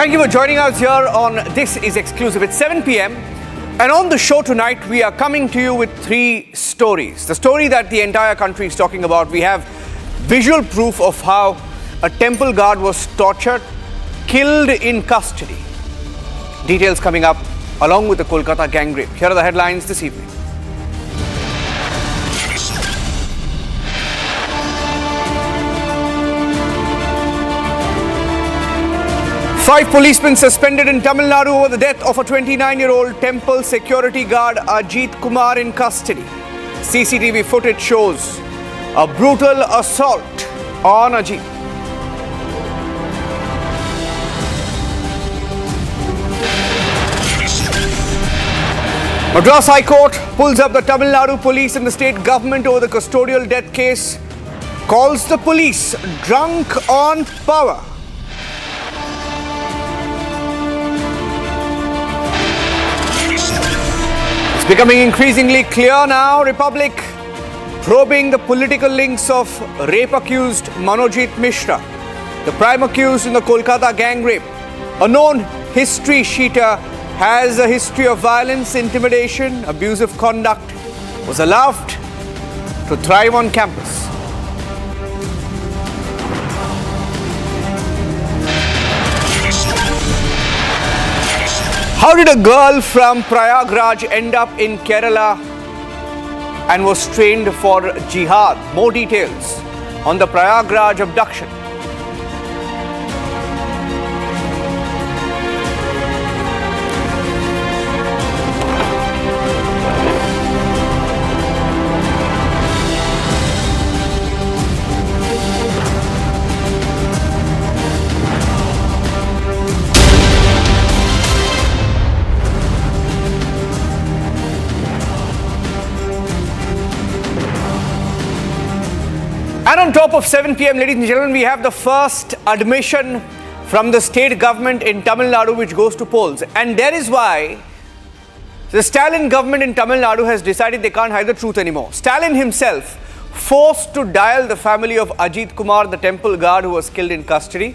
Thank you for joining us here on This Is Exclusive. It's 7 p.m. and on the show tonight, we are coming to you with three stories. The story that the entire country is talking about. We have visual proof of how a temple guard was tortured, killed in custody. Details coming up along with the Kolkata gang rape. Here are the headlines this evening. Five policemen suspended in Tamil Nadu over the death of a 29-year-old temple security guard Ajith Kumar in custody. CCTV footage shows a brutal assault on Ajith. Madras High Court pulls up the Tamil Nadu police and the state government over the custodial death case, calls the police drunk on power. It's becoming increasingly clear now, Republic probing the political links of rape-accused Monojit Mishra, the prime accused in the Kolkata gang rape. A known history sheeter has a history of violence, intimidation, abusive conduct, was allowed to thrive on campus. How did a girl from Prayagraj end up in Kerala and was trained for jihad? More details on the Prayagraj abduction. And on top of 7 p.m, ladies and gentlemen, we have the first admission from the state government in Tamil Nadu which goes to polls. And that is why the Stalin government in Tamil Nadu has decided they can't hide the truth anymore. Stalin himself forced to dial the family of Ajith Kumar, the temple guard who was killed in custody.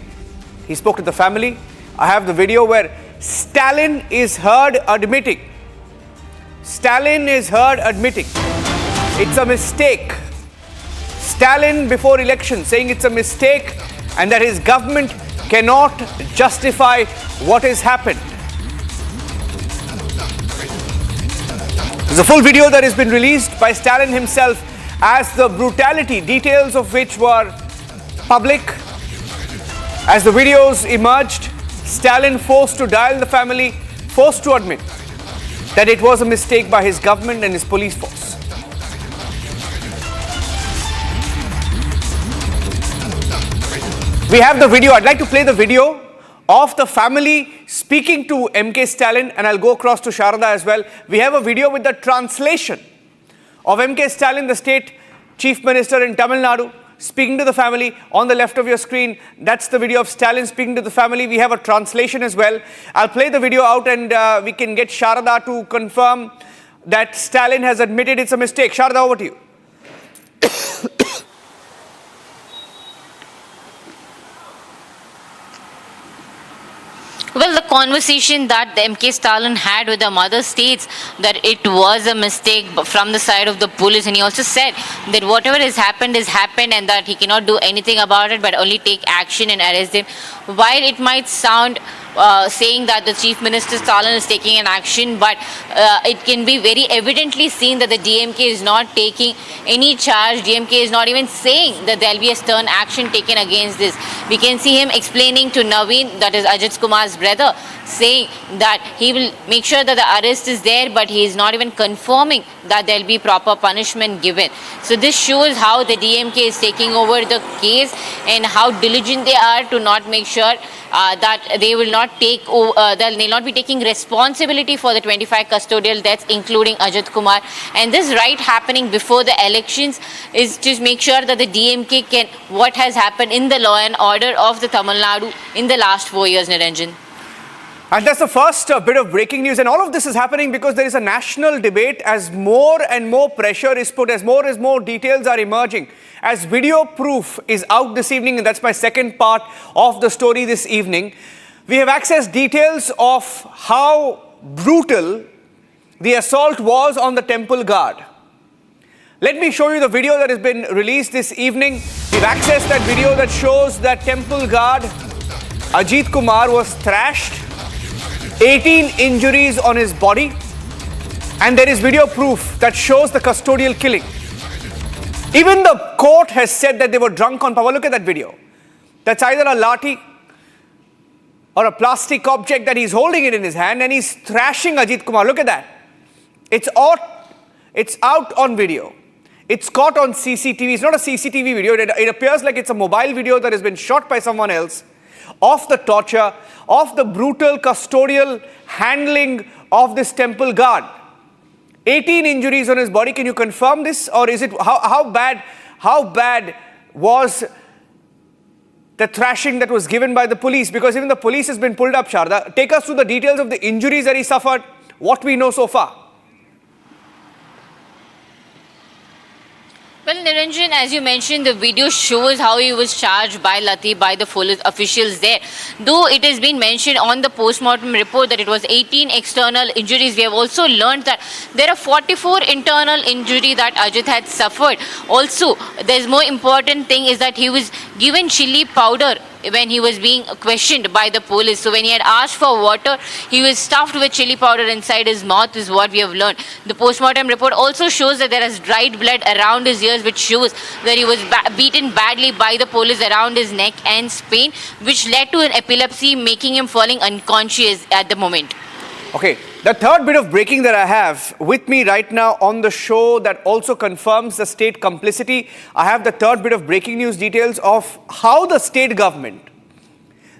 He spoke to the family. I have the video where Stalin is heard admitting. It's a mistake. Stalin before election saying it's a mistake and that his government cannot justify what has happened. There's a full video that has been released by Stalin himself as the brutality, details of which were public. As the videos emerged, Stalin forced to dial the family, forced to admit that it was a mistake by his government and his police force. We have the video. I'd like to play the video of the family speaking to MK Stalin, and I'll go across to Sharada as well. We have a video with the translation of MK Stalin, the state chief minister in Tamil Nadu, speaking to the family. On the left of your screen, that's the video of Stalin speaking to the family. We have a translation as well. I'll play the video out and we can get Sharada to confirm that Stalin has admitted it's a mistake. Sharada, over to you. Well, the conversation that the MK Stalin had with the mother states that it was a mistake from the side of the police, and he also said that whatever has happened and that he cannot do anything about it but only take action and arrest them. While it might sound saying that the Chief Minister Stalin is taking an action, but it can be very evidently seen that the DMK is not taking any charge. DMK is not even saying that there will be a stern action taken against this. We can see him explaining to Naveen, that is Ajith Kumar's brother, saying that he will make sure that the arrest is there, but he is not even confirming that there will be proper punishment given. So this shows how the DMK is taking over the case and how diligent they are to not make sure that they will not take they will not be taking responsibility for the 25 custodial deaths, including Ajith Kumar. And this right happening before the elections is to make sure that the DMK can what has happened in the law and order of the Tamil Nadu in the last 4 years, Niranjan. And that's the first bit of breaking news. And all of this is happening because there is a national debate as more and more pressure is put, as more details are emerging, as video proof is out this evening. And that's my second part of the story this evening. We have accessed details of how brutal the assault was on the temple guard. Let me show you the video that has been released this evening. We've accessed that video that shows that temple guard Ajith Kumar was thrashed, 18 injuries on his body, and there is video proof that shows the custodial killing. Even the court has said that they were drunk on power. Look at that video. That's either a lathi or a plastic object that he's holding it in his hand, and he's thrashing Ajith Kumar. Look at that. It's out on video. It's caught on CCTV. It's not a CCTV video. It appears like it's a mobile video that has been shot by someone else of the torture, of the brutal custodial handling of this temple guard. 18 injuries on his body. Can you confirm this? Or is it, how bad was the thrashing that was given by the police? Because even the police has been pulled up, Sharda. Take us through the details of the injuries that he suffered, what we know so far. Well, Niranjan, as you mentioned, the video shows how he was charged by Lathi, by the police officials there. Though it has been mentioned on the post-mortem report that it was 18 external injuries, we have also learned that there are 44 internal injuries that Ajith had suffered. Also, there's more important thing is that he was given chili powder when he was being questioned by the police. So when he had asked for water, he was stuffed with chili powder inside his mouth is what we have learned. The post-mortem report also shows that there is dried blood around his ears, which shows that he was beaten badly by the police around his neck and spine, which led to an epilepsy, making him falling unconscious at the moment. Okay, the third bit of breaking that I have with me right now on the show that also confirms the state complicity. I have the third bit of breaking news details of how the state government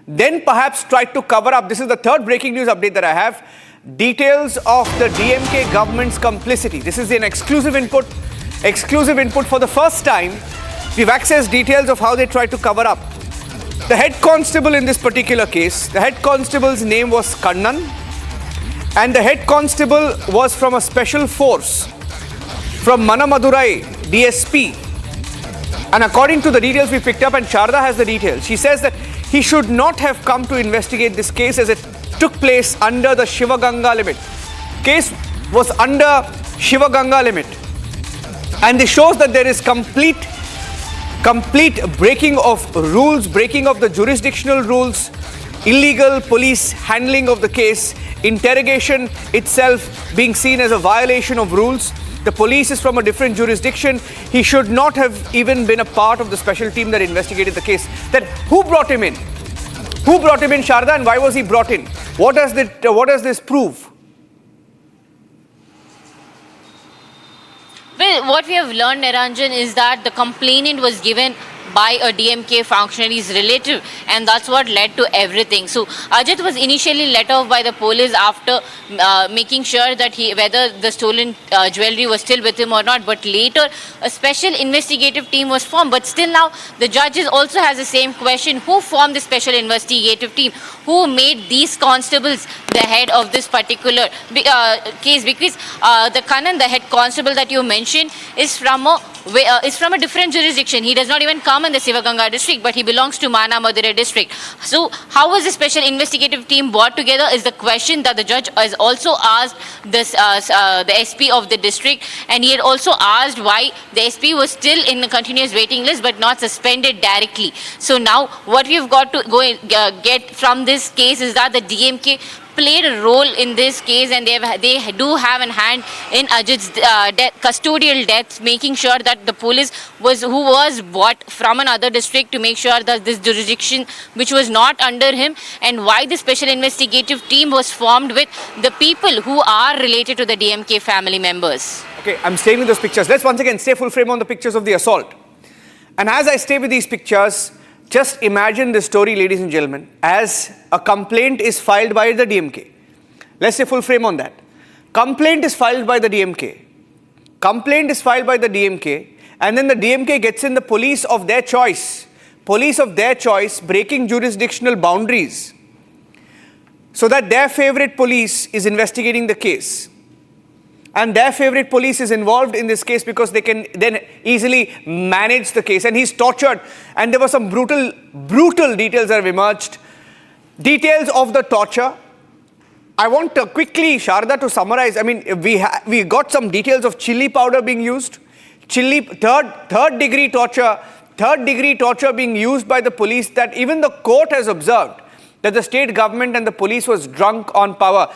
then perhaps tried to cover up. This is the third breaking news update that I have. Details of the DMK government's complicity. This is an exclusive input for the first time. We've accessed details of how they tried to cover up. The head constable in this particular case, the head constable's name was Kannan. And the head constable was from a special force from Manamadurai DSP. And according to the details we picked up, and Sharda has the details, she says that he should not have come to investigate this case as it took place under the Shivaganga limit. Case was under Shivaganga limit. And this shows that there is complete breaking of rules, breaking of the jurisdictional rules, illegal police handling of the case, interrogation itself being seen as a violation of rules. The police is from a different jurisdiction. He should not have even been a part of the special team that investigated the case. Then who brought him in? Who brought him in, Sharda, and why was he brought in? What does this prove? Well, what we have learned, Niranjan, is that the complainant was given by a DMK functionary's relative, and that's what led to everything. So Ajith was initially let off by the police after making sure that whether the stolen jewelry was still with him or not, but later a special investigative team was formed. But still now the judges also has the same question: who formed the special investigative team? Who made these constables the head of this particular case? Because the Kannan, the head constable that you mentioned, is from a different jurisdiction. He does not even come in the Sivaganga district, but he belongs to Manamadurai district. So how was the special investigative team brought together is the question that the judge has also asked this, the SP of the district, and he had also asked why the SP was still in the continuous waiting list but not suspended directly. So now what we've got to get from this case is that the DMK played a role in this case, and they do have a hand in Ajith's custodial deaths, making sure that the police who was bought from another district to make sure that this jurisdiction which was not under him, and why the special investigative team was formed with the people who are related to the DMK family members. Okay, I'm staying with those pictures. Let's once again stay full frame on the pictures of the assault. And as I stay with these pictures, just imagine this story, ladies and gentlemen, as a complaint is filed by the DMK. Let's say full frame on that. Complaint is filed by the DMK. Complaint is filed by the DMK, and then the DMK gets in the police of their choice. Police of their choice breaking jurisdictional boundaries so that their favorite police is investigating the case. And their favorite police is involved in this case because they can then easily manage the case. And he's tortured. And there were some brutal details that have emerged. Details of the torture. I want to quickly, Sharda, to summarize. I mean, we got some details of chili powder being used, third degree torture being used by the police, that even the court has observed that the state government and the police was drunk on power.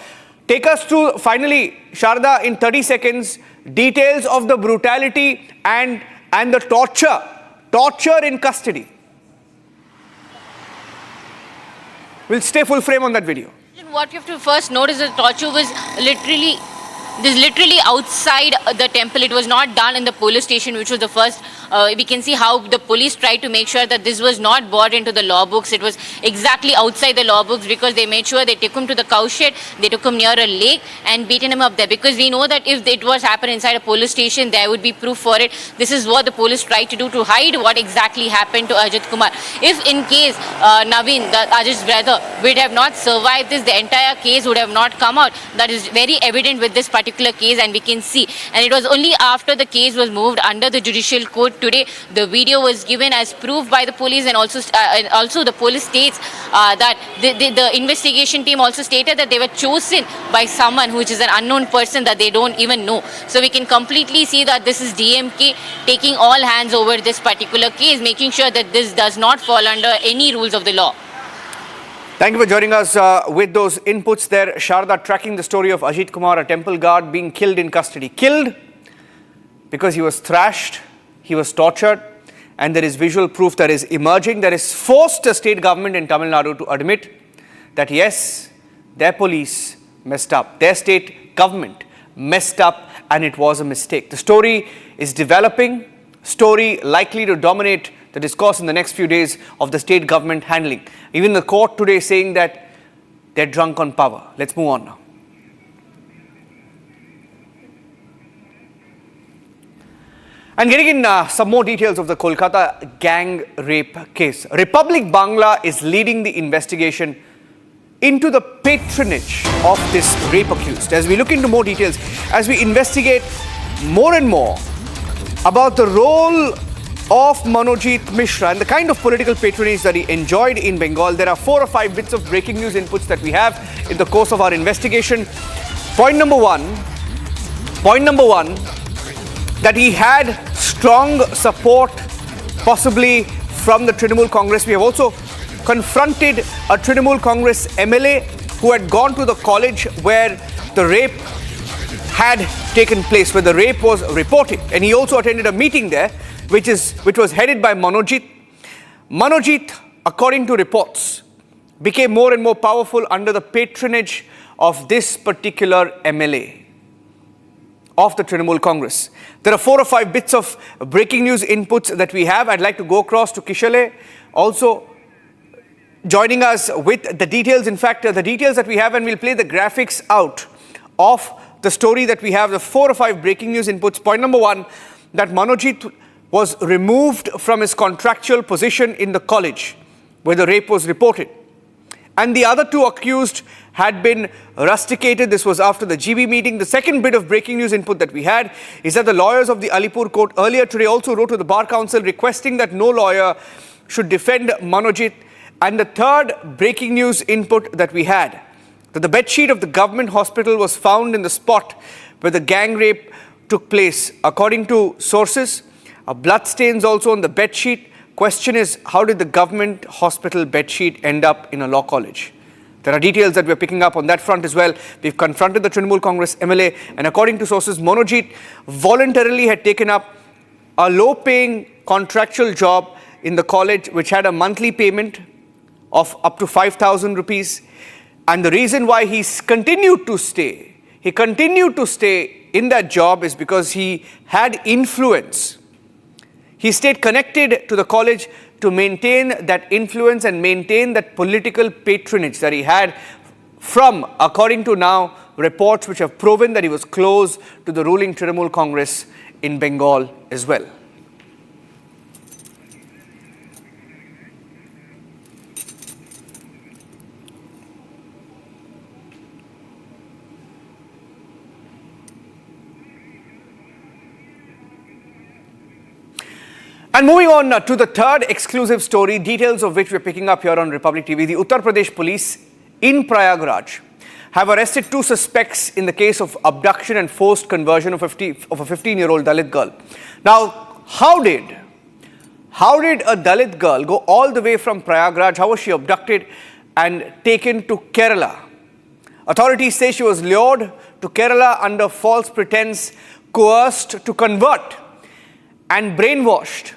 Take us through, finally, Sharda, in 30 seconds, details of the brutality and the torture in custody. We'll stay full frame on that video. What you have to first notice, the torture was literally outside the temple. It was not done in the police station, which was the first. We can see how the police tried to make sure that this was not brought into the law books. It was exactly outside the law books, because they made sure they took him to the cow shed, they took him near a lake and beaten him up there. Because we know that if it was happened inside a police station, there would be proof for it. This is what the police tried to do to hide what exactly happened to Ajith Kumar. If in case Naveen, Ajith's brother, would have not survived this, the entire case would have not come out. That is very evident with this particular case, and we can see. And it was only after the case was moved under the judicial court today, the video was given as proof by the police, and also the police states that the investigation team also stated that they were chosen by someone which is an unknown person that they don't even know. So we can completely see that this is DMK taking all hands over this particular case, making sure that this does not fall under any rules of the law. Thank you for joining us with those inputs there. Sharda, tracking the story of Ajith Kumar, a temple guard being killed in custody. Killed because he was thrashed, he was tortured, and there is visual proof that is emerging that has forced the state government in Tamil Nadu to admit that yes, their police messed up, their state government messed up, and it was a mistake. The story is developing, story likely to dominate the discourse in the next few days of the state government handling. Even the court today saying that they're drunk on power. Let's move on now. And getting in some more details of the Kolkata gang rape case. Republic Bangla is leading the investigation into the patronage of this rape accused. As we look into more details, as we investigate more and more about the role of Monojit Mishra and the kind of political patronage that he enjoyed in Bengal, there are 4 or 5 bits of breaking news inputs that we have in the course of our investigation. Point number one, that he had strong support, possibly from the Trinamool Congress. We have also confronted a Trinamool Congress MLA who had gone to the college where the rape had taken place, where the rape was reported, and he also attended a meeting there, which was headed by Monojit. Monojit, according to reports, became more and more powerful under the patronage of this particular MLA of the Trinamool Congress. There are 4 or 5 bits of breaking news inputs that we have. I'd like to go across to Kishale, also joining us with the details. In fact, the details that we have, and we'll play the graphics out of the story that we have, the 4 or 5 breaking news inputs. Point number 1, that Monojit was removed from his contractual position in the college where the rape was reported. And the other 2 accused had been rusticated. This was after the GB meeting. The second bit of breaking news input that we had is that the lawyers of the Alipur court earlier today also wrote to the Bar Council requesting that no lawyer should defend Monojit. And the third breaking news input that we had, that the bedsheet of the government hospital was found in the spot where the gang rape took place. According to sources, bloodstains also on the bedsheet. Question is, how did the government hospital bedsheet end up in a law college? There are details that we're picking up on that front as well. We've confronted the Trinamool Congress MLA, and according to sources, Monojit voluntarily had taken up a low-paying contractual job in the college, which had a monthly payment of up to 5,000 rupees. And the reason why he continued to stay in that job is because he had influence. He stayed connected to the college to maintain that influence and maintain that political patronage that he had from, according to now, reports which have proven that he was close to the ruling Trinamool Congress in Bengal as well. And moving on to the third exclusive story, details of which we're picking up here on Republic TV. The Uttar Pradesh police in Prayagraj have arrested two suspects in the case of abduction and forced conversion of a 15-year-old Dalit girl. Now, how did a Dalit girl go all the way from Prayagraj? How was she abducted and taken to Kerala? Authorities say she was lured to Kerala under false pretense, coerced to convert and brainwashed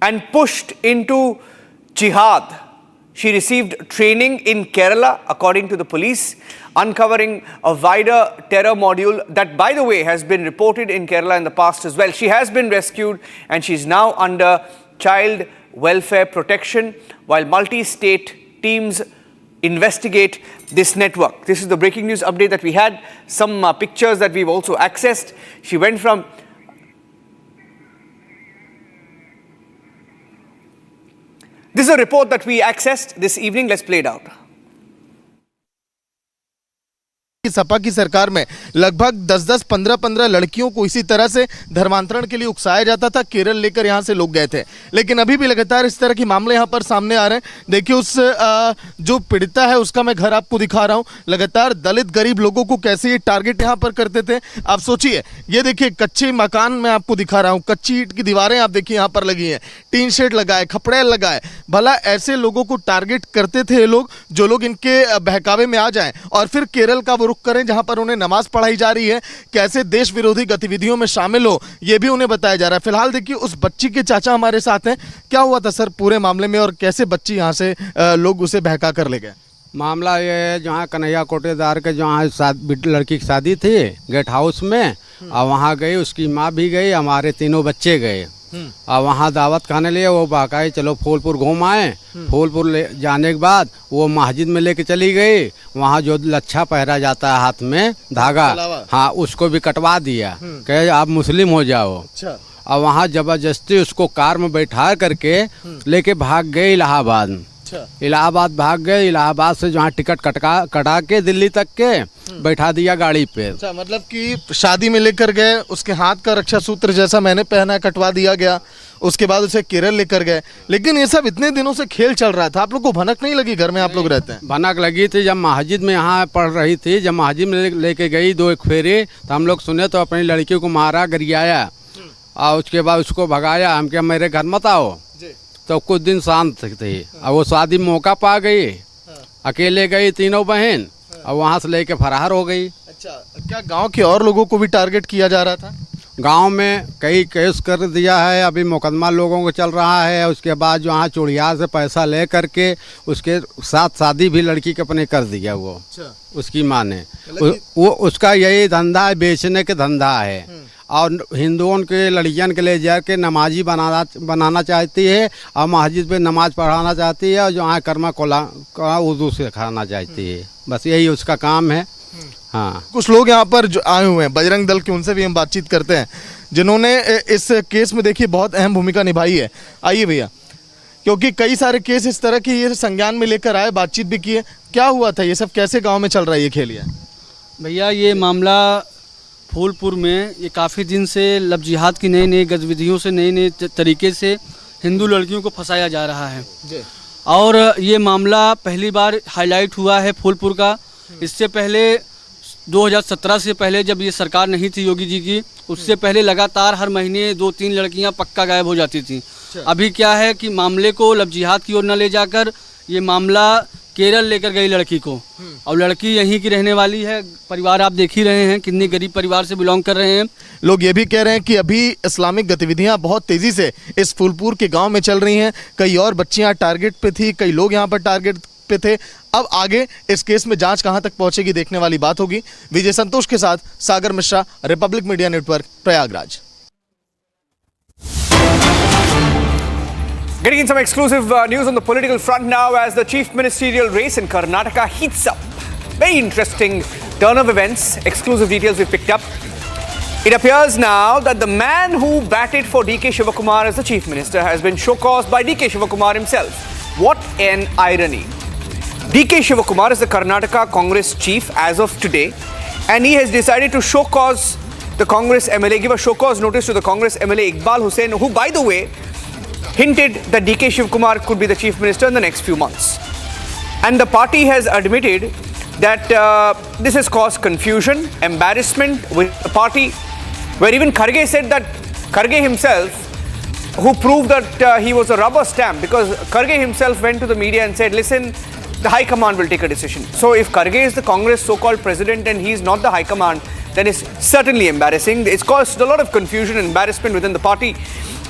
and pushed into jihad. She received training in Kerala, according to the police, uncovering a wider terror module that, by the way, has been reported in Kerala in the past as well. She has been rescued and she's now under child welfare protection while multi-state teams investigate this network. This is the breaking news update that we had. Some pictures that we've also accessed. She went from... This is a report that we accessed this evening. Let's play it out. Sapa की सरकार में लगभग 10-10, 15-15 लड़कियों को इसी तरह से धर्मांतरण के लिए उकसाया जाता था। केरल लेकर यहाँ से लोग गए थे, लेकिन अभी भी लगातार इस तरह के मामले यहाँ पर सामने आ रहे हैं। देखिए, उस जो पीड़िता है उसका मैं घर आपको दिखा रहा हूँ। लगातार दलित गरीब लोगों को कैसे ये टारगेट यहाँ पर करते थे, आप सोचिए। ये देखिए, कच्चे मकान में आपको दिखा रहा हूँ, कच्ची ईंट की दीवारें आप देखिए यहाँ पर लगी हैं, टीन शेड लगाए, खपड़ेल लगाए। भला ऐसे लोगों को टारगेट करते थे ये लोग, जो लोग इनके बहकावे में आ जाएं और फिर केरल का रुख करें जहां पर उन्हें नमाज पढ़ाई जा रही है, कैसे देश विरोधी गतिविधियों में शामिल हो, यह भी उन्हें बताया जा रहा है। फिलहाल देखिए, उस बच्ची के चाचा हमारे साथ हैं। क्या हुआ था सर पूरे मामले में और कैसे बच्ची यहां से लोग उसे बहका कर ले गए? मामला ये है, जहाँ कन्हैया कोटेदार के जहाँ लड़की की शादी थी गेट हाउस में, और वहाँ गई, उसकी माँ भी गई, हमारे तीनों बच्चे गए और वहाँ दावत खाने लिए। वो बाकाए चलो फूलपुर घूम आए। फूलपुर ले जाने के बाद वो मस्जिद में लेके चली गई। वहाँ जो लच्छा पहरा जाता है हाथ में धागा, हाँ, उसको भी कटवा दिया, कहे आप मुस्लिम हो जाओ। और वहाँ जबरदस्ती उसको कार में बैठा करके लेके भाग गए इलाहाबाद। इलाहाबाद भाग गए। इलाहाबाद से जहाँ टिकट कटा के दिल्ली तक के बैठा दिया गाड़ी पे। अच्छा, मतलब कि शादी में लेकर गए, उसके हाथ का रक्षा सूत्र जैसा मैंने पहना है कटवा दिया गया, उसके बाद उसे केरल लेकर गए। लेकिन ये सब इतने दिनों से खेल चल रहा था, आप लोग को भनक नहीं लगी? घर में आप लोग रहते हैं। भनक लगी थी जब मस्जिद में यहाँ पढ़ रही थी, जब मस्जिद में लेके गई 2 एक फेरे, तो हम लोग सुने तो अपनी लड़की को मारा, गरियाया और उसके बाद उसको भगाया। हम क्या मेरे घर मत आओ, तो कुछ दिन शांत थी। और वो शादी मौका पा गई, अकेले गई तीनों बहन, और वहाँ से लेके फरार हो गई। अच्छा, क्या गांव के और लोगों को भी टारगेट किया जा रहा था? गांव में कई केस कर दिया है, अभी मुकदमा लोगों को चल रहा है। उसके बाद जो यहाँ चुड़िया से पैसा ले करके उसके साथ शादी भी लड़की के अपने कर दिया वो। अच्छा। उसकी माँ ने वो उसका यही धंधा है, बेचने के धंधा है। और हिंदुओं के लड़कियन के ले जाके नमाजी बनाना चाहती है और मस्जिद पे नमाज पढ़ाना चाहती है, और जो यहाँ कर्मा कोला उर्दू सिखाना चाहती है। बस यही उसका काम है। हाँ, कुछ लोग यहाँ पर जो आए हुए हैं बजरंग दल के, उनसे भी हम बातचीत करते हैं, जिन्होंने इस केस में देखिए बहुत अहम भूमिका निभाई है। आइए भैया, क्योंकि कई सारे केस इस तरह के ये संज्ञान में लेकर आए, बातचीत भी की है। क्या हुआ था, ये सब कैसे गाँव में चल रहा है ये खेल? भैया, ये मामला फूलपुर में ये काफ़ी दिन से लब जिहाद की नई नई गतिविधियों से नए तरीके से हिंदू लड़कियों को फंसाया जा रहा है। और ये मामला पहली बार हाईलाइट हुआ है फूलपुर का। इससे पहले 2017 से पहले जब ये सरकार नहीं थी योगी जी की, उससे पहले लगातार हर महीने 2-3 लड़कियां पक्का गायब हो जाती थी। अभी क्या है कि मामले को लब जिहाद की ओर न ले जाकर ये मामला केरल लेकर गई लड़की को, और लड़की यहीं की रहने वाली है। परिवार आप देख ही रहे हैं, कितने गरीब परिवार से बिलोंग कर रहे हैं। लोग ये भी कह रहे हैं कि अभी इस्लामिक गतिविधियां बहुत तेजी से इस फूलपुर के गांव में चल रही हैं। कई और बच्चियां टारगेट पे थी, कई लोग यहां पर टारगेट पे थे। अब आगे इस केस में जांच कहां तक पहुंचेगी देखने वाली बात होगी। विजय संतोष के साथ Sagar Mishra, Republic Media Network, Prayagraj. Getting in some exclusive news on the political front now as the chief ministerial race in Karnataka heats up. Very interesting turn of events. Exclusive details we picked up. It appears now that the man who batted for DK Shivakumar as the chief minister has been show-caused by DK Shivakumar himself. What an irony. DK Shivakumar is the Karnataka Congress chief as of today, and he has decided to show-cause the Congress MLA, give a show-cause notice to the Congress MLA Iqbal Hussain, who, by the way, hinted that DK Shivkumar could be the chief minister in the next few months. And the party has admitted that this has caused confusion, embarrassment with the party, where even Kharge said that Kharge himself, who proved that he was a rubber stamp, because Kharge himself went to the media and said, listen, the High Command will take a decision. So if Kharge is the Congress so-called president and he is not the High Command, then it's certainly embarrassing. It's caused a lot of confusion and embarrassment within the party.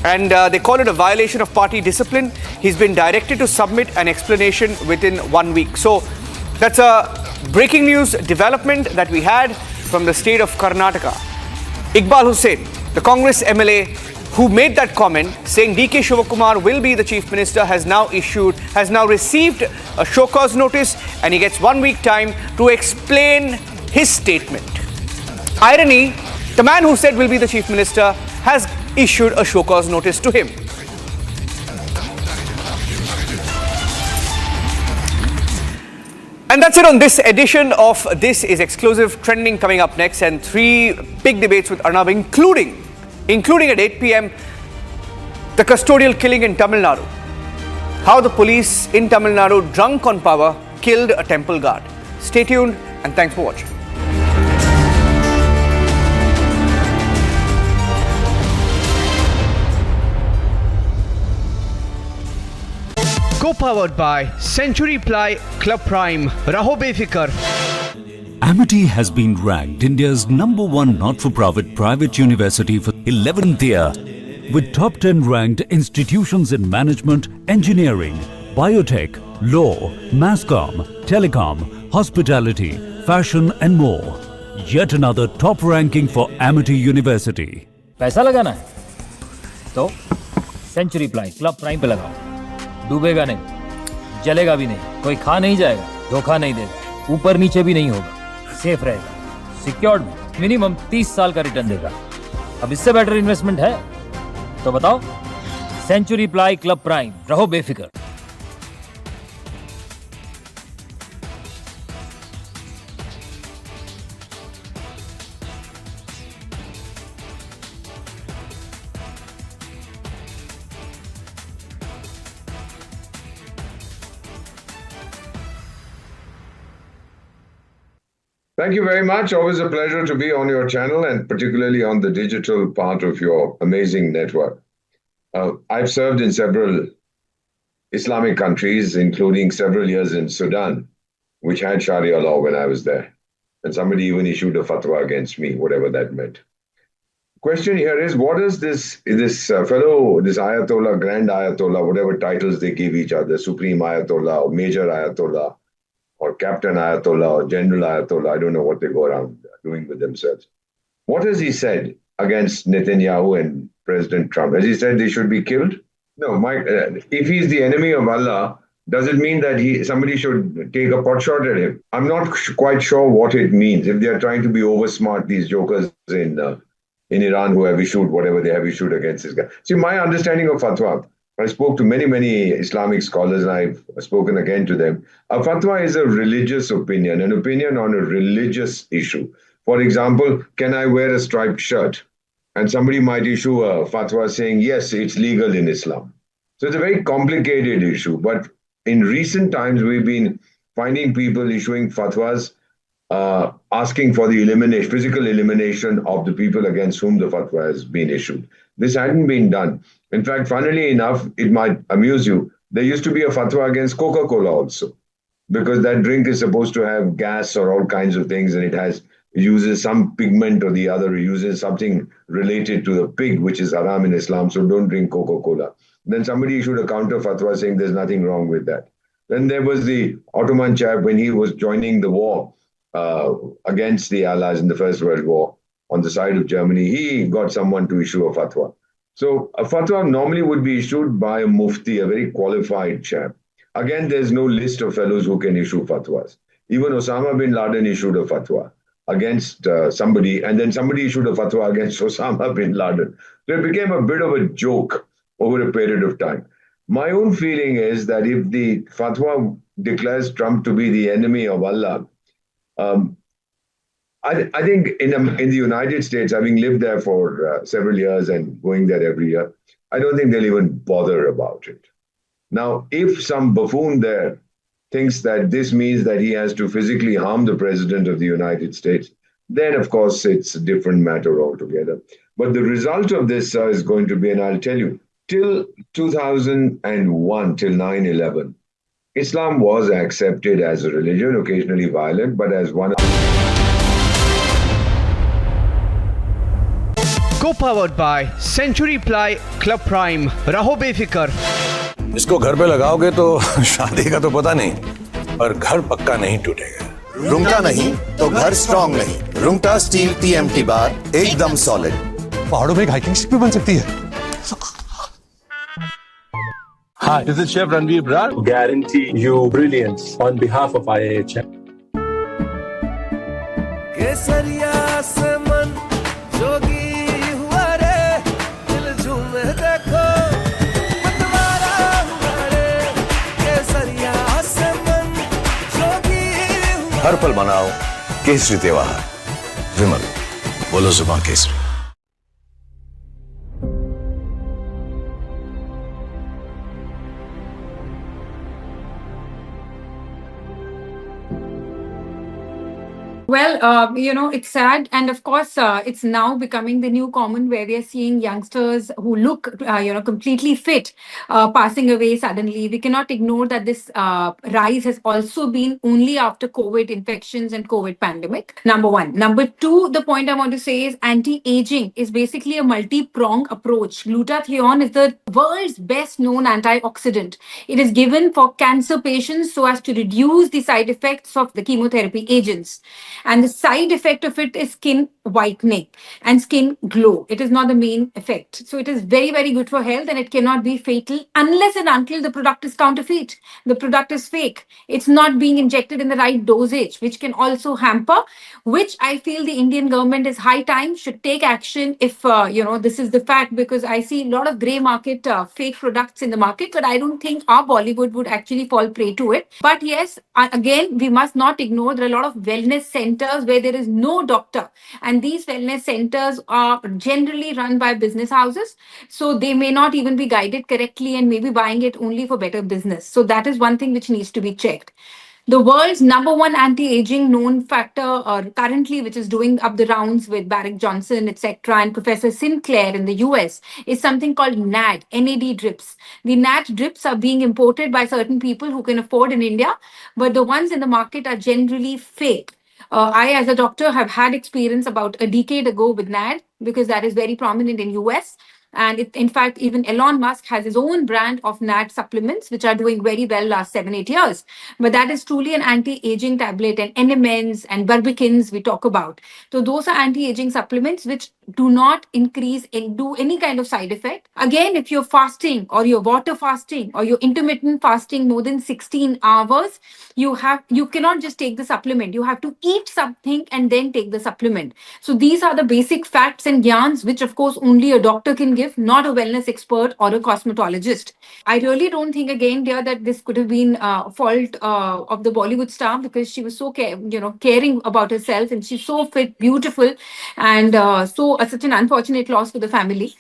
And they call it a violation of party discipline. He's been directed to submit an explanation within 1 week. So that's a breaking news development that we had from the state of Karnataka. Iqbal Hussain, the Congress MLA who made that comment saying DK Shivakumar will be the chief minister, has now received a show cause notice, and he gets 1 week time to explain his statement. Irony, the man who said will be the chief minister has issued a show cause notice to him. And that's it on this edition of This Is Exclusive. Trending coming up next, and 3 big debates with Arnab, including at 8 p.m, the custodial killing in Tamil Nadu. How the police in Tamil Nadu, drunk on power, killed a temple guard. Stay tuned and thanks for watching. Co-powered by Century Ply, Club Prime, Raho Befikar. Amity has been ranked India's #1 not-for-profit private university for 11th year, with top 10 ranked institutions in management, engineering, biotech, law, masscom, telecom, hospitality, fashion and more. Yet another top ranking for Amity University. पैसा लगाना है तो century ply club prime पे लगाओ। डूबेगा नहीं, जलेगा भी नहीं, कोई खा नहीं जाएगा, धोखा नहीं देगा, ऊपर नीचे भी नहीं होगा, सेफ रहेगा, सिक्योर्ड मिनिमम 30 साल का रिटर्न देगा। अब इससे बेटर इन्वेस्टमेंट है तो बताओ। सेंचुरी प्लाई क्लब प्राइम, रहो बेफिक्र। Thank you very much. Always a pleasure to be on your channel, and particularly on the digital part of your amazing network. I've served in several Islamic countries, including several years in Sudan, which had Sharia law when I was there. And somebody even issued a fatwa against me, whatever that meant. Question here is, what does this fellow, this Ayatollah, Grand Ayatollah, whatever titles they give each other, Supreme Ayatollah or Major Ayatollah, or Captain Ayatollah or General Ayatollah, I don't know what they go around doing with themselves. What has he said against Netanyahu and President Trump? Has he said they should be killed? No, if he's the enemy of Allah, does it mean that somebody should take a pot shot at him? I'm not quite sure what it means. If they're trying to be oversmart, these jokers in Iran who have issued whatever they have issued against this guy. See, my understanding of fatwa, I spoke to many Islamic scholars, and I've spoken again to them. A fatwa is a religious opinion, an opinion on a religious issue. For example, can I wear a striped shirt? And somebody might issue a fatwa saying, yes, it's legal in Islam. So it's a very complicated issue. But in recent times, we've been finding people issuing fatwas asking for the physical elimination of the people against whom the fatwa has been issued. This hadn't been done. In fact, funnily enough, it might amuse you, there used to be a fatwa against Coca-Cola also, because that drink is supposed to have gas or all kinds of things, and it uses some pigment or the other, uses something related to the pig, which is haram in Islam, so don't drink Coca-Cola. Then somebody issued a counter fatwa saying there's nothing wrong with that. Then there was the Ottoman chap when he was joining the war against the Allies in the First World War on the side of Germany. He got someone to issue a fatwa. So a fatwa normally would be issued by a mufti, a very qualified chap. Again, there's no list of fellows who can issue fatwas. Even Osama bin Laden issued a fatwa against somebody, and then somebody issued a fatwa against Osama bin Laden. So it became a bit of a joke over a period of time. My own feeling is that if the fatwa declares Trump to be the enemy of Allah, I think in the United States, having lived there for several years and going there every year, I don't think they'll even bother about it. Now, if some buffoon there thinks that this means that he has to physically harm the President of the United States, then of course it's a different matter altogether. But the result of this is going to be, and I'll tell you, till 2001, till 9/11, Islam was accepted as a religion, occasionally violent, but as one. Co-powered by Century Ply Club Prime. रहो बेफिक्र. इसको घर पे लगाओगे तो शादी का तो पता नहीं, पर घर पक्का नहीं टूटेगा. रूंगटा नहीं तो घर स्ट्रॉन्ग नहीं. रूंगटा स्टील TMT बार एकदम सॉलिड. पहाड़ों में एक हाइकिंग शिप भी बन सकती है. Hi, this is Chef Ranveer Brar. Guarantee you brilliance on behalf of IIHM. केसरिया से मन जोगी हुआ रे, दिल झूमे देखो मतवारा हुआ रे. केसरिया से मन जोगी हुआ. हर पल मनाओ केसरी त्योहार. विमल, बोलो जुबान Kesari. Well, it's sad. And of course, it's now becoming the new common where we are seeing youngsters who look, completely fit, passing away suddenly. We cannot ignore that this rise has also been only after COVID infections and COVID pandemic. Number one. Number two, the point I want to say is anti-aging is basically a multi-pronged approach. Glutathione is the world's best known antioxidant. It is given for cancer patients so as to reduce the side effects of the chemotherapy agents. And the side effect of it is skin whitening and skin glow. It is not the main effect. So it is very, very good for health and it cannot be fatal unless and until the product is counterfeit. The product is fake. It's not being injected in the right dosage, which can also hamper, which I feel the Indian government is high time should take action if, this is the fact, because I see a lot of grey market fake products in the market, but I don't think our Bollywood would actually fall prey to it. But yes, again, we must not ignore there are a lot of wellness centers where there is no doctor, and these wellness centers are generally run by business houses, so they may not even be guided correctly and maybe buying it only for better business. So that is one thing which needs to be checked. The world's number one anti-aging known factor currently, which is doing up the rounds with Barrick Johnson, etc., and Professor Sinclair in the US, is something called NAD, NAD drips. The NAD drips are being imported by certain people who can afford in India, but the ones in the market are generally fake. I, as a doctor, have had experience about a decade ago with NAD because that is very prominent in US. And in fact, even Elon Musk has his own brand of NAD supplements, which are doing very well last 7-8 years. But that is truly an anti-aging tablet, and NMNs and Barbicans we talk about. So those are anti-aging supplements which do not increase and do any kind of side effect. Again, if you're fasting or you're water fasting or you're intermittent fasting more than 16 hours, you cannot just take the supplement. You have to eat something and then take the supplement. So these are the basic facts and yarns, which of course only a doctor can give, not a wellness expert or a cosmetologist. I really don't think, again, dear, that this could have been a fault of the Bollywood star, because she was so caring about herself, and she's so fit, beautiful, and such an unfortunate loss for the family.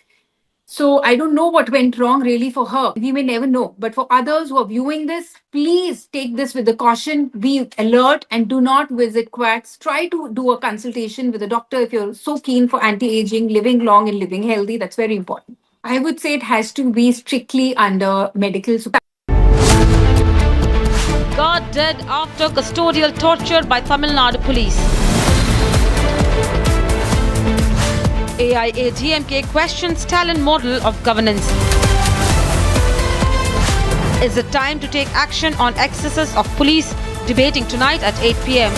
So I don't know what went wrong really for her. We may never know. But for others who are viewing this, please take this with the caution. Be alert and do not visit quacks. Try to do a consultation with a doctor if you're so keen for anti-aging, living long and living healthy. That's very important. I would say it has to be strictly under medical supervision. God dead after custodial torture by Tamil Nadu police. AIADMK questions Stalin model of governance. Is it time to take action on excesses of police? Debating tonight at 8 p.m.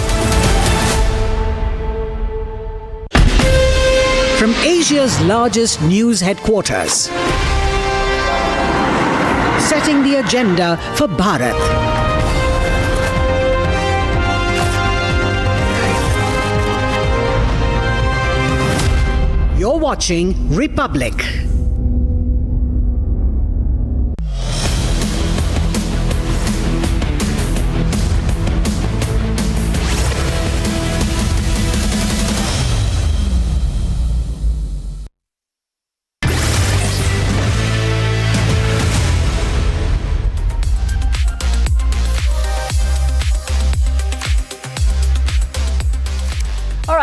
From Asia's largest news headquarters, setting the agenda for Bharat. You're watching Republic.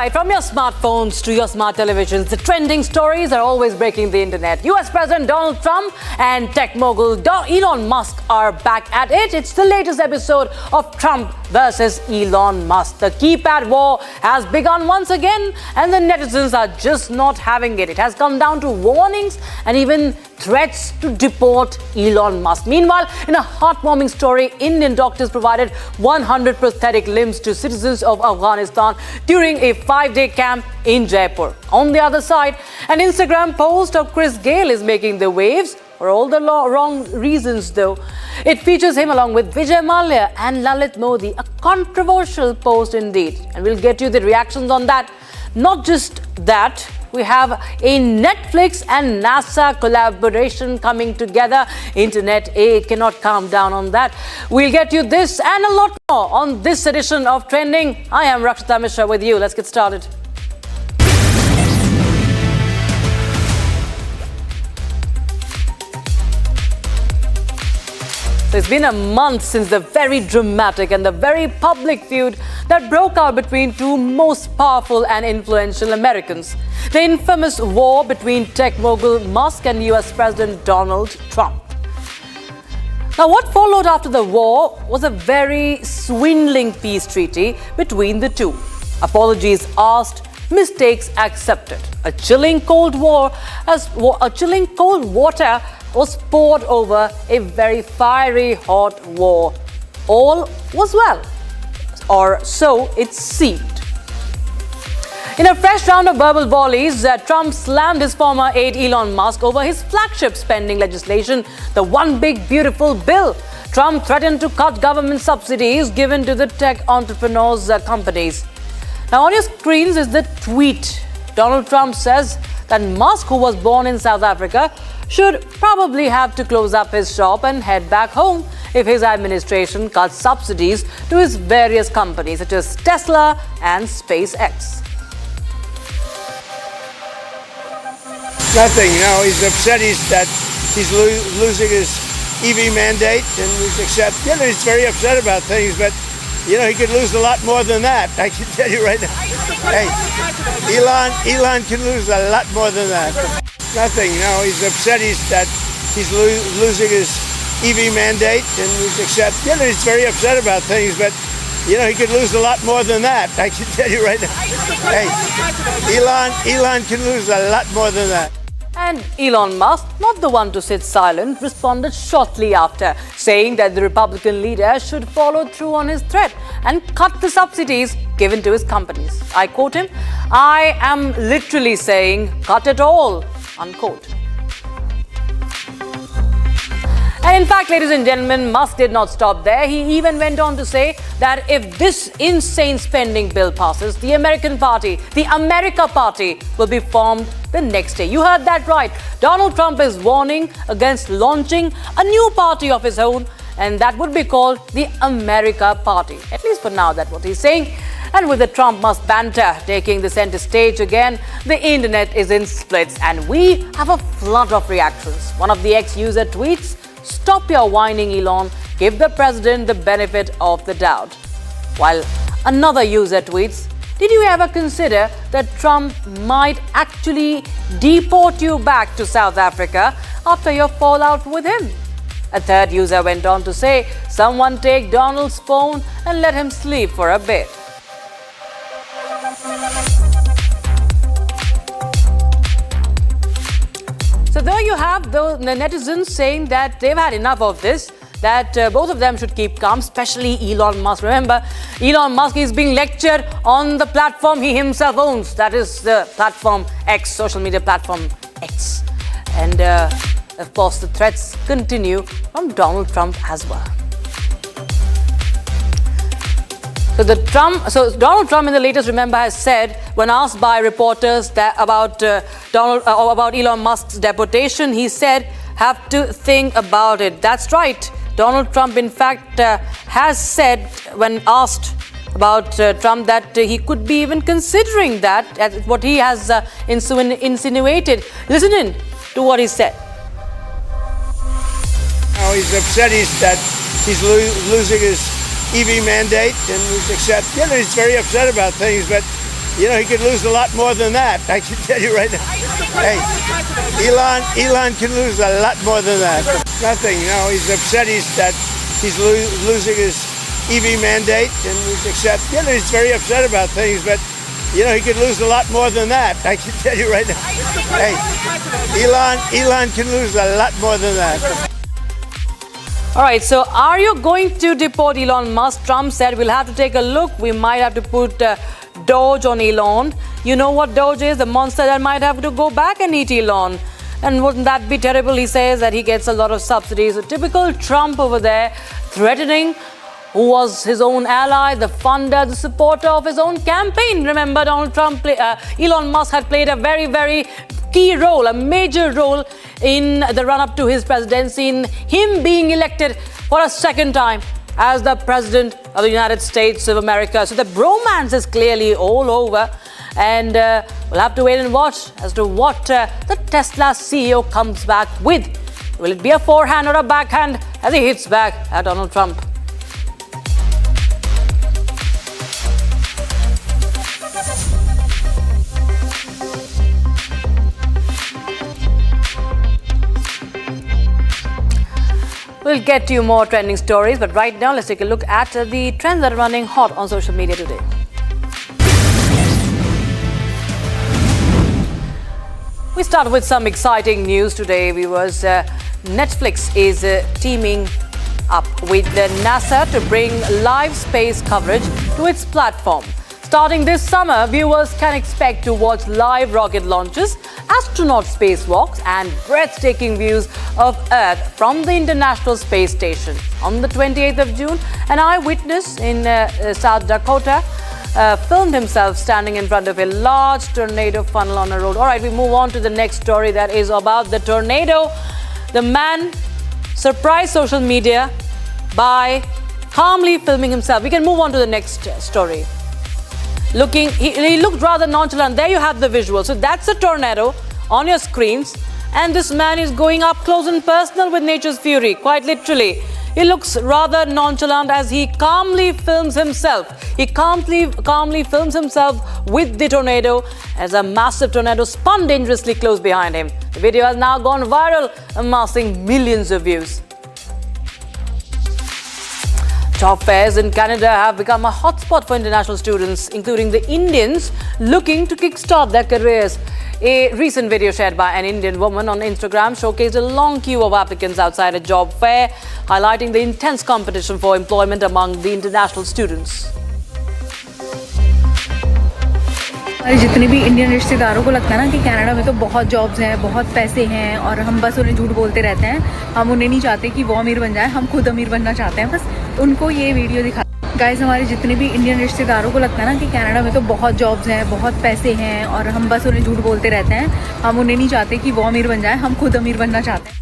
right, from your smartphones to your smart televisions, the trending stories are always breaking the internet. US President Donald Trump and tech mogul Elon Musk are back at it. It's the latest episode of Trump versus Elon Musk. The keypad war has begun once again, and the netizens are just not having it. It has come down to warnings and even threats to deport Elon Musk. Meanwhile, in a heartwarming story, Indian doctors provided 100 prosthetic limbs to citizens of Afghanistan during a 5-day camp in Jaipur. On the other side, an Instagram post of Chris Gayle is making the waves for all the wrong reasons, though. It features him along with Vijay Mallya and Lalit Modi, a controversial post indeed. And we'll get you the reactions on that. Not just that, we have a Netflix and NASA collaboration coming together. Internet A cannot calm down on that. We'll get you this and a lot more on this edition of Trending. I am Rakshita Mishra with you. Let's get started. So it's been a month since the very dramatic and the very public feud that broke out between two most powerful and influential Americans. The infamous war between tech mogul Musk and US President Donald Trump. Now, what followed after the war was a very swindling peace treaty between the two. Apologies asked, mistakes accepted. A chilling cold water was poured over a very fiery hot war. All was well, or so it seemed. In a fresh round of verbal volleys, Trump slammed his former aide Elon Musk over his flagship spending legislation, the One Big Beautiful Bill. Trump threatened to cut government subsidies given to the tech entrepreneurs' companies. Now on your screens is the tweet. Donald Trump says that Musk, who was born in South Africa, should probably have to close up his shop and head back home if his administration cuts subsidies to his various companies such as Tesla and SpaceX. Nothing, he's upset that he's losing his EV mandate, and he's very upset about things, but he could lose a lot more than that. I can tell you right now. Hey, Elon can lose a lot more than that. Nothing, he's upset that he's losing his EV mandate, and he's very upset about things, but he could lose a lot more than that. I can tell you right now. Hey, Elon can lose a lot more than that. And Elon Musk, not the one to sit silent, responded shortly after, saying that the Republican leader should follow through on his threat and cut the subsidies given to his companies. I quote him, "I am literally saying, cut it all," unquote. And in fact, ladies and gentlemen, Musk did not stop there. He even went on to say that if this insane spending bill passes, the American Party, the America Party, will be formed the next day. You heard that right. Donald Trump is warning against launching a new party of his own, and that would be called the America Party. At least for now, that's what he's saying. And with the Trump-Musk banter taking the center stage again, the internet is in splits, and we have a flood of reactions. One of the ex-user tweets, "Stop your whining, Elon. Give the president the benefit of the doubt." While another user tweets, "Did you ever consider that Trump might actually deport you back to South Africa after your fallout with him?" A third user went on to say, "Someone take Donald's phone and let him sleep for a bit." So there you have the netizens saying that they've had enough of this, that both of them should keep calm, especially Elon Musk. Remember, Elon Musk is being lectured on the platform he himself owns. That is the platform X, social media platform X. And of course, the threats continue from Donald Trump as well. So Donald Trump in the latest, remember, has said, when asked by reporters that about Elon Musk's deportation, he said, "Have to think about it." That's right. Donald Trump, in fact, has said, when asked about Trump, that he could be even considering that, what he has insinuated. Listen in to what he said. He's upset that he's losing his EV mandate, and he's very upset about things, but he could lose a lot more than that. I can tell you right now. Hey, Elon can lose a lot more than that. Nothing, he's upset he's losing his EV mandate, and he's very upset about things, but he could lose a lot more than that. I can tell you right now. Hey, Elon can lose a lot more than that. All right, so are you going to deport Elon Musk? Trump said we'll have to take a look. We might have to put Doge on Elon. You know what Doge is? The monster that might have to go back and eat Elon. And wouldn't that be terrible? He says that he gets a lot of subsidies. A typical Trump over there, threatening who was his own ally, the funder, the supporter of his own campaign. Remember, Elon Musk had played a very, very key role, a major role in the run-up to his presidency, in him being elected for a second time as the President of the United States of America. So the bromance is clearly all over, and we'll have to wait and watch as to what the Tesla CEO comes back with. Will it be a forehand or a backhand as he hits back at Donald Trump? We'll get to you more trending stories, but right now let's take a look at the trends that are running hot on social media today. We start with some exciting news today, viewers. Netflix is teaming up with NASA to bring live space coverage to its platform. Starting this summer, viewers can expect to watch live rocket launches, astronaut spacewalks, and breathtaking views of Earth from the International Space Station. On the 28th of June, an eyewitness in South Dakota filmed himself standing in front of a large tornado funnel on a road. All right, we move on to the next story that is about the tornado. The man surprised social media by calmly filming himself. We can move on to the next story. He looked rather nonchalant. There you have the visual. So that's a tornado on your screens, and this man is going up close and personal with nature's fury, quite literally. He looks rather nonchalant as he calmly films himself. He calmly films himself with the tornado as a massive tornado spun dangerously close behind him. The video has now gone viral, amassing millions of views. Job fairs in Canada have become a hotspot for international students, including the Indians looking to kickstart their careers. A recent video shared by an Indian woman on Instagram showcased a long queue of applicants outside a job fair, highlighting the intense competition for employment among the international students. हमारे जितने भी Indian रिश्तेदारों को लगता है ना कि Canada में तो बहुत जॉब्स हैं, बहुत पैसे हैं, और हम बस उन्हें झूठ बोलते रहते हैं. हम उन्हें नहीं चाहते कि वो अमीर बन जाए, हम खुद अमीर बनना चाहते हैं. बस उनको ये वीडियो दिखा. गाइस, हमारे जितने भी इंडियन रिश्तेदारों को लगता है ना कि कनाडा में तो बहुत जॉब्स हैं, बहुत पैसे हैं, और हम बस उन्हें झूठ बोलते रहते हैं. हम उन्हें नहीं चाहते कि वो अमीर बन जाए, हम खुद अमीर बनना चाहते हैं.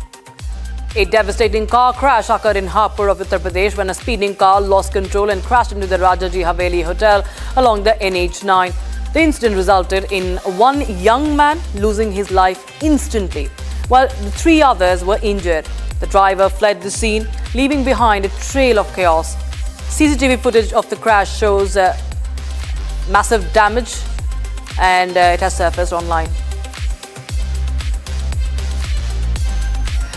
A devastating car crash occurred in Hapur of Uttar Pradesh when a speeding car lost control and crashed into the Rajaji Haveli Hotel along the NH9. The incident resulted in one young man losing his life instantly, while the three others were injured. The driver fled the scene, leaving behind a trail of chaos. CCTV footage of the crash shows massive damage, and it has surfaced online.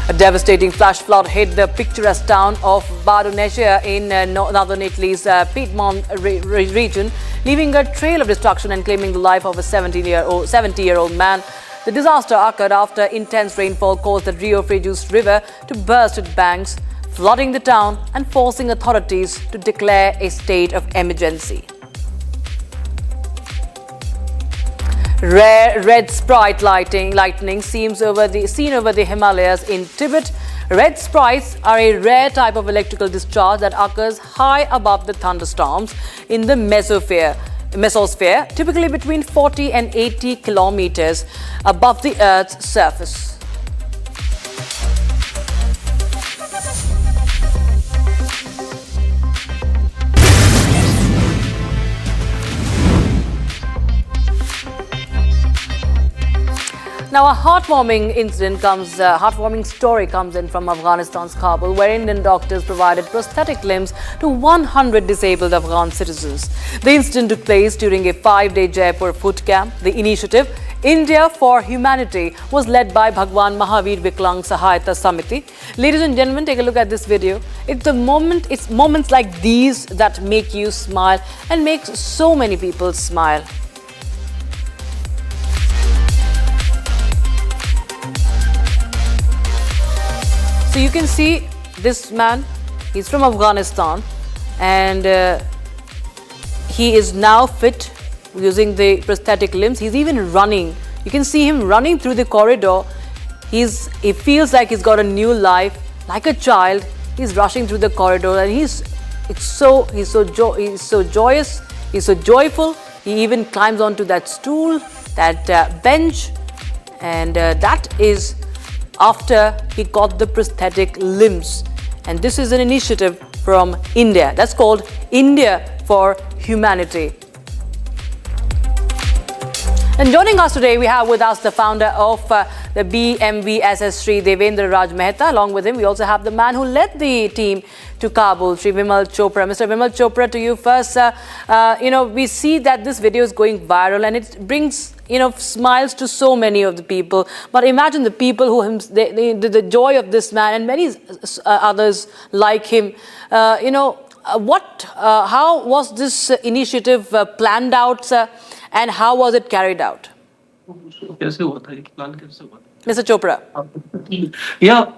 A devastating flash flood hit the picturesque town of Barunesia in northern Italy's Piedmont region, leaving a trail of destruction and claiming the life of a 70-year-old man. The disaster occurred after intense rainfall caused the Rio Frejus River to burst its banks, flooding the town and forcing authorities to declare a state of emergency. Rare red sprite lightning seen over the Himalayas in Tibet. Red sprites are a rare type of electrical discharge that occurs high above the thunderstorms in the mesosphere, typically between 40 and 80 kilometers above the Earth's surface. Now, a heartwarming story comes in from Afghanistan's Kabul, where Indian doctors provided prosthetic limbs to 100 disabled Afghan citizens. The incident took place during a 5-day Jaipur foot camp. The initiative, India for Humanity, was led by Bhagwan Mahavir Viklang Sahayata Samiti. Ladies and gentlemen, take a look at this video. It's moments like these that make you smile and make so many people smile. So you can see this man, he's from Afghanistan, and he is now fit using the prosthetic limbs. He's even running. You can see him running through the corridor. He feels like he's got a new life, like a child. He's rushing through the corridor, and he's so joyous. He's so joyful. He even climbs onto that stool, that bench, and that is after he got the prosthetic limbs. And this is an initiative from India. That's called India for Humanity. And joining us today, we have with us the founder of the BMVSS, Sri Devendra Raj Mehta. Along with him, we also have the man who led the team to Kabul, Sri Vimal Chopra. Mr. Vimal Chopra, to you first. We see that this video is going viral and it brings, smiles to so many of the people. But imagine the people who the joy of this man and many others like him. How was this initiative planned out, and how was it carried out? Mr. Chopra. Yeah,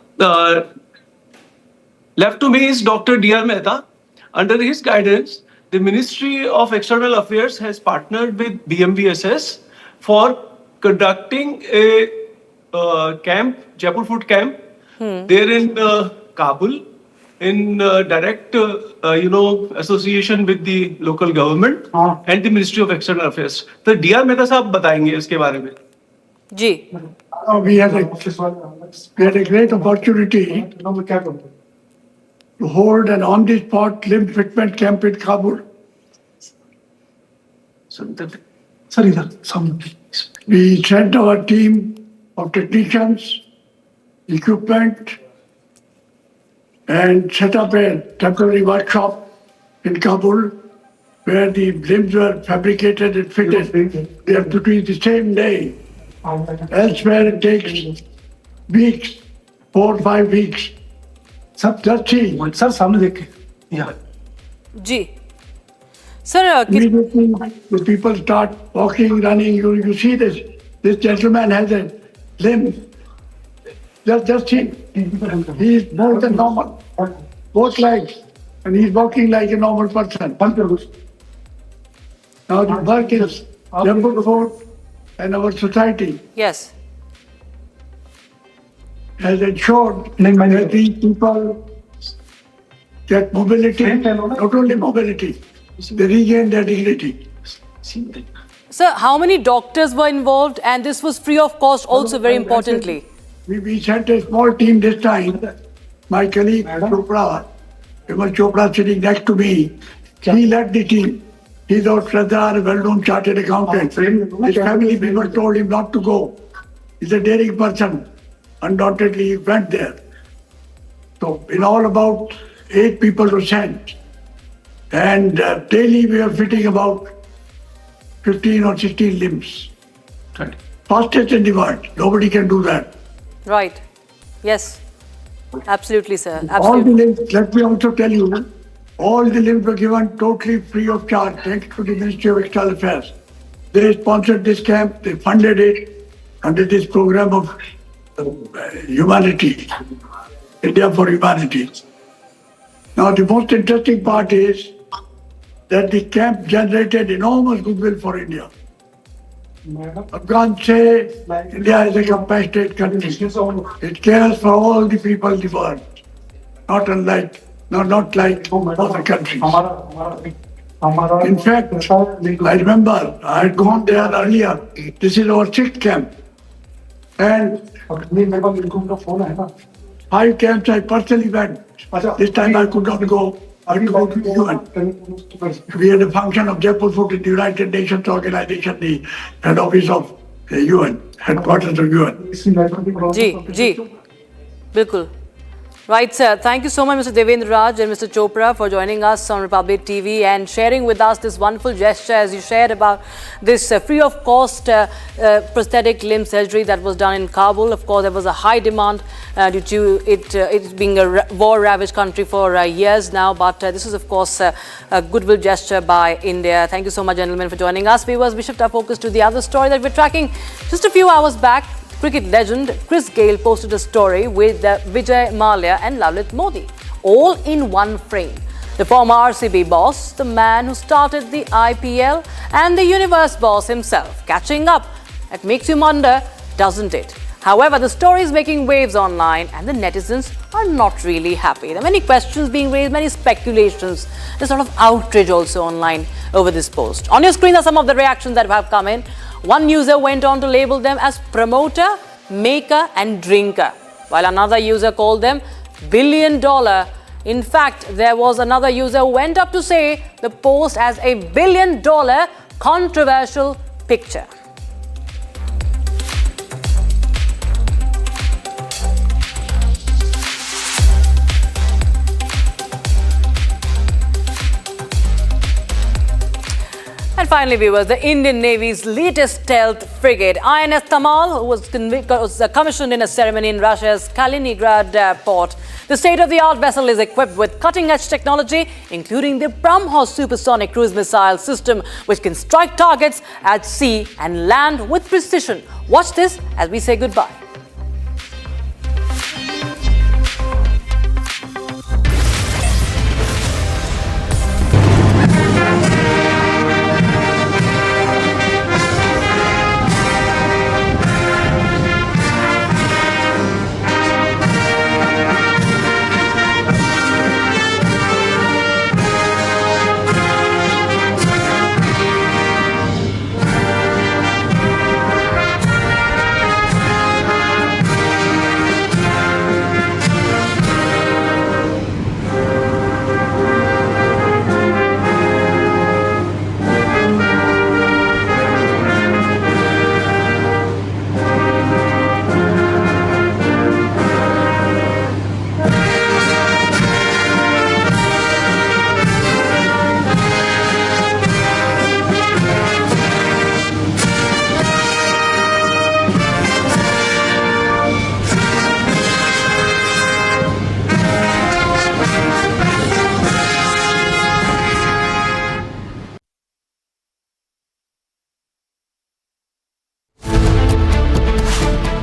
left to me is Dr. D.R. Mehta. Under his guidance, the Ministry of External Affairs has partnered with BMVSS for conducting a camp, Jaipur Foot Camp, there in Kabul, in direct, association with the local government and the Ministry of External Affairs. So, D.R. Mehta साहब बताएंगे इसके बारे में. जी. We had a great opportunity to hold an on-the-spot limb fitment camp in Kabul. We sent our team of technicians, equipment, and set up a temporary workshop in Kabul where the limbs were fabricated and fitted. They have to do it the same day. Elsewhere it takes weeks, 4 or 5 weeks. Just see. Sir, सामने देख. Yeah. Ji. Sir, immediately the people start walking, running. You see this. This gentleman has a limb. Just see. He is more than normal. Both legs. And he is walking like a normal person. Now the work is Jaipur Fort and our society. Yes. Has ensured that these people get mobility, not only mobility, they regain their dignity. Sir, how many doctors were involved? And this was free of cost also, very importantly. We sent a small team this time. My colleague Chopra, Vimal Chopra sitting next to me, he led the team. He's our Shraddha, a well-known chartered accountant. His family people told him not to go. He's a daring person. Undoubtedly, he went there. So, in all, about 8 people were sent. And daily we are fitting about 15 or 16 limbs. Fastest in the world. Nobody can do that. Right. Yes. Absolutely, sir. Absolutely. All the limbs, let me also tell you, all the limbs were given totally free of charge, thanks to the Ministry of External Affairs. They sponsored this camp, they funded it under this program of humanity, India for Humanity. Now, the most interesting part is that the camp generated enormous goodwill for India. Afghans say India is a compassionate country. It cares for all the people in the world, not like other countries. In fact, I remember I had gone there earlier. This is our 6th camp. And 5 camps I personally went. This time I could not go. I had to go to the UN. We had a function of Jaipur Foot in the United Nations Organization, the head office of UN, headquarters of UN. Ji, bilkul. Right, sir. Thank you so much, Mr. Devendra Raj and Mr. Chopra, for joining us on Republic TV and sharing with us this wonderful gesture as you shared about this free of cost prosthetic limb surgery that was done in Kabul. Of course, there was a high demand due to it being a war-ravaged country for years now. But this is, of course, a goodwill gesture by India. Thank you so much, gentlemen, for joining us. Viewers, we shift our focus to the other story that we're tracking. Just a few hours back, cricket legend Chris Gayle posted a story with Vijay Mallya and Lalit Modi, all in one frame. The former RCB boss, the man who started the IPL, and the universe boss himself catching up. It makes you wonder, doesn't it? However, the story is making waves online and the netizens are not really happy. There are many questions being raised, many speculations. There's a lot of outrage also online over this post. On your screen are some of the reactions that have come in. One user went on to label them as promoter, maker and drinker, while another user called them $1 billion. In fact, there was another user who went up to say the post as a $1 billion controversial picture. And finally, viewers, the Indian Navy's latest stealth frigate, INS Tamal, was commissioned in a ceremony in Russia's Kaliningrad port. The state-of-the-art vessel is equipped with cutting-edge technology, including the BrahMos supersonic cruise missile system, which can strike targets at sea and land with precision. Watch this as we say goodbye.